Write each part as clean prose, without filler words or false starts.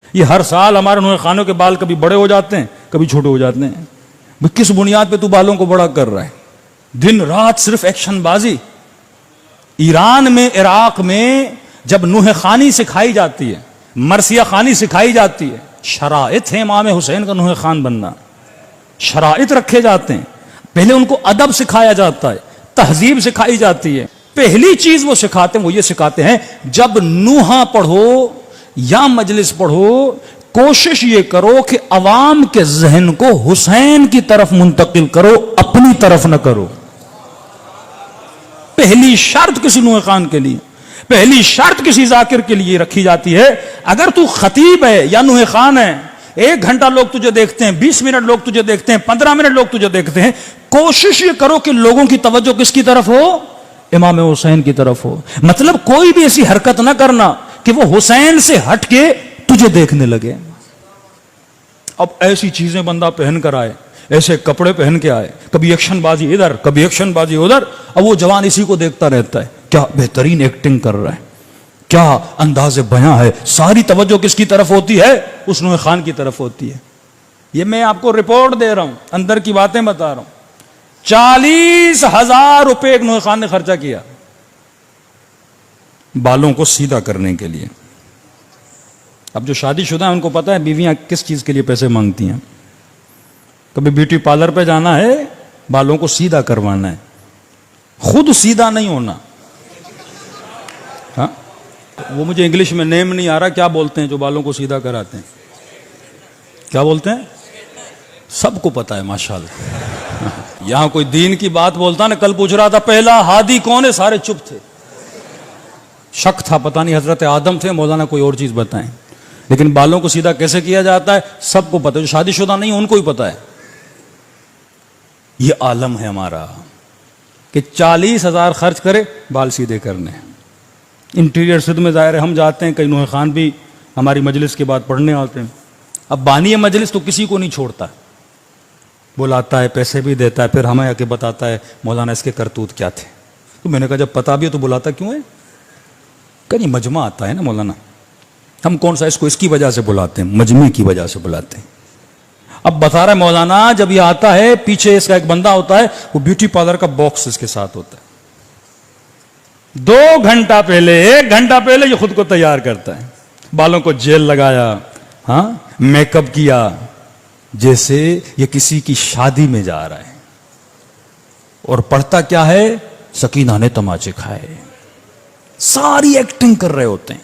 یہ ہر سال ہمارے نوح خانوں کے بال کبھی بڑے ہو جاتے ہیں کبھی چھوٹے ہو جاتے ہیں. کس بنیاد پہ تو بالوں کو بڑا کر رہا ہے؟ دن رات صرف ایکشن بازی. ایران میں، عراق میں جب نوح خانی سکھائی جاتی ہے، مرثیہ خانی سکھائی جاتی ہے، شرائط ہے امام حسین کا نوح خان بننا، شرائط رکھے جاتے ہیں. پہلے ان کو ادب سکھایا جاتا ہے، تہذیب سکھائی جاتی ہے. پہلی چیز وہ سکھاتے ہیں، وہ یہ سکھاتے ہیں جب نوحہ پڑھو یا مجلس پڑھو، کوشش یہ کرو کہ عوام کے ذہن کو حسین کی طرف منتقل کرو، اپنی طرف نہ کرو. پہلی شرط کسی نوح خان کے لیے، پہلی شرط کسی ذاکر کے لیے رکھی جاتی ہے. اگر تو خطیب ہے یا نوح خان ہے، 1 گھنٹہ لوگ تجھے دیکھتے ہیں، 20 منٹ لوگ تجھے دیکھتے ہیں، 15 منٹ لوگ تجھے دیکھتے ہیں، کوشش یہ کرو کہ لوگوں کی توجہ کس کی طرف ہو؟ امام حسین کی طرف ہو. مطلب کوئی بھی ایسی حرکت نہ کرنا کہ وہ حسین سے ہٹ کے تجھے دیکھنے لگے. اب ایسی چیزیں بندہ پہن کر آئے، ایسے کپڑے پہن کے آئے، کبھی ایکشن بازی ادھر کبھی ایکشن بازی ادھر. اب وہ جوان اسی کو دیکھتا رہتا ہے، کیا بہترین ایکٹنگ کر رہا ہے، کیا انداز بیاں ہے. ساری توجہ کس کی طرف ہوتی ہے؟ اس نوح خان کی طرف ہوتی ہے. یہ میں آپ کو رپورٹ دے رہا ہوں، اندر کی باتیں بتا رہا ہوں. 40,000 روپے ایک نوح خان نے خرچہ کیا بالوں کو سیدھا کرنے کے لیے. اب جو شادی شدہ ہیں ان کو پتا ہے بیویاں کس چیز کے لیے پیسے مانگتی ہیں. کبھی بیوٹی پارلر پہ جانا ہے، بالوں کو سیدھا کروانا ہے، خود سیدھا نہیں ہونا. ہاں وہ مجھے انگلش میں نیم نہیں آ رہا، کیا بولتے ہیں جو بالوں کو سیدھا کراتے ہیں؟ کیا بولتے ہیں؟ سب کو پتا ہے ماشاءاللہ. یہاں کوئی دین کی بات بولتا نا، کل پوچھ رہا تھا پہلا ہادی کون ہے، سارے چپ تھے، شک تھا پتہ نہیں حضرت آدم تھے، مولانا کوئی اور چیز بتائیں. لیکن بالوں کو سیدھا کیسے کیا جاتا ہے سب کو پتا ہے، جو شادی شدہ نہیں ان کو ہی پتا ہے. یہ عالم ہے ہمارا کہ 40,000 خرچ کرے بال سیدھے کرنے. انٹیریئر سدھ میں ظاہر ہے ہم جاتے ہیں، کئی نوح خان بھی ہماری مجلس کے بعد پڑھنے آتے ہیں. اب بانی مجلس تو کسی کو نہیں چھوڑتا، بلاتا ہے، پیسے بھی دیتا ہے، پھر ہمیں آ کے بتاتا ہے مولانا اس کے کرتوت کیا تھے. تو میں نے کہا جب پتا بھی ہے تو بلاتا کیوں ہے؟ کہیں مجمع آتا ہے نا مولانا، ہم کون سا اس کو اس کی وجہ سے بلاتے ہیں، مجمع کی وجہ سے بلاتے ہیں. اب بتا رہا ہے مولانا جب یہ آتا ہے پیچھے اس کا ایک بندہ ہوتا ہے، وہ بیوٹی پارلر کا باکس اس کے ساتھ ہوتا ہے. 2 گھنٹہ پہلے 1 گھنٹہ پہلے یہ خود کو تیار کرتا ہے، بالوں کو جیل لگایا، ہاں میک اپ کیا، جیسے یہ کسی کی شادی میں جا رہا ہے. اور پڑھتا کیا ہے؟ سکینہ نے تماچے کھائے. ساری ایکٹنگ کر رہے ہوتے ہیں.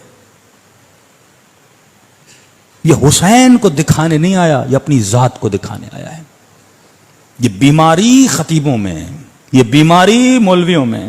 یہ حسین کو دکھانے نہیں آیا، یہ اپنی ذات کو دکھانے آیا ہے. یہ بیماری خطیبوں میں، یہ بیماری مولویوں میں.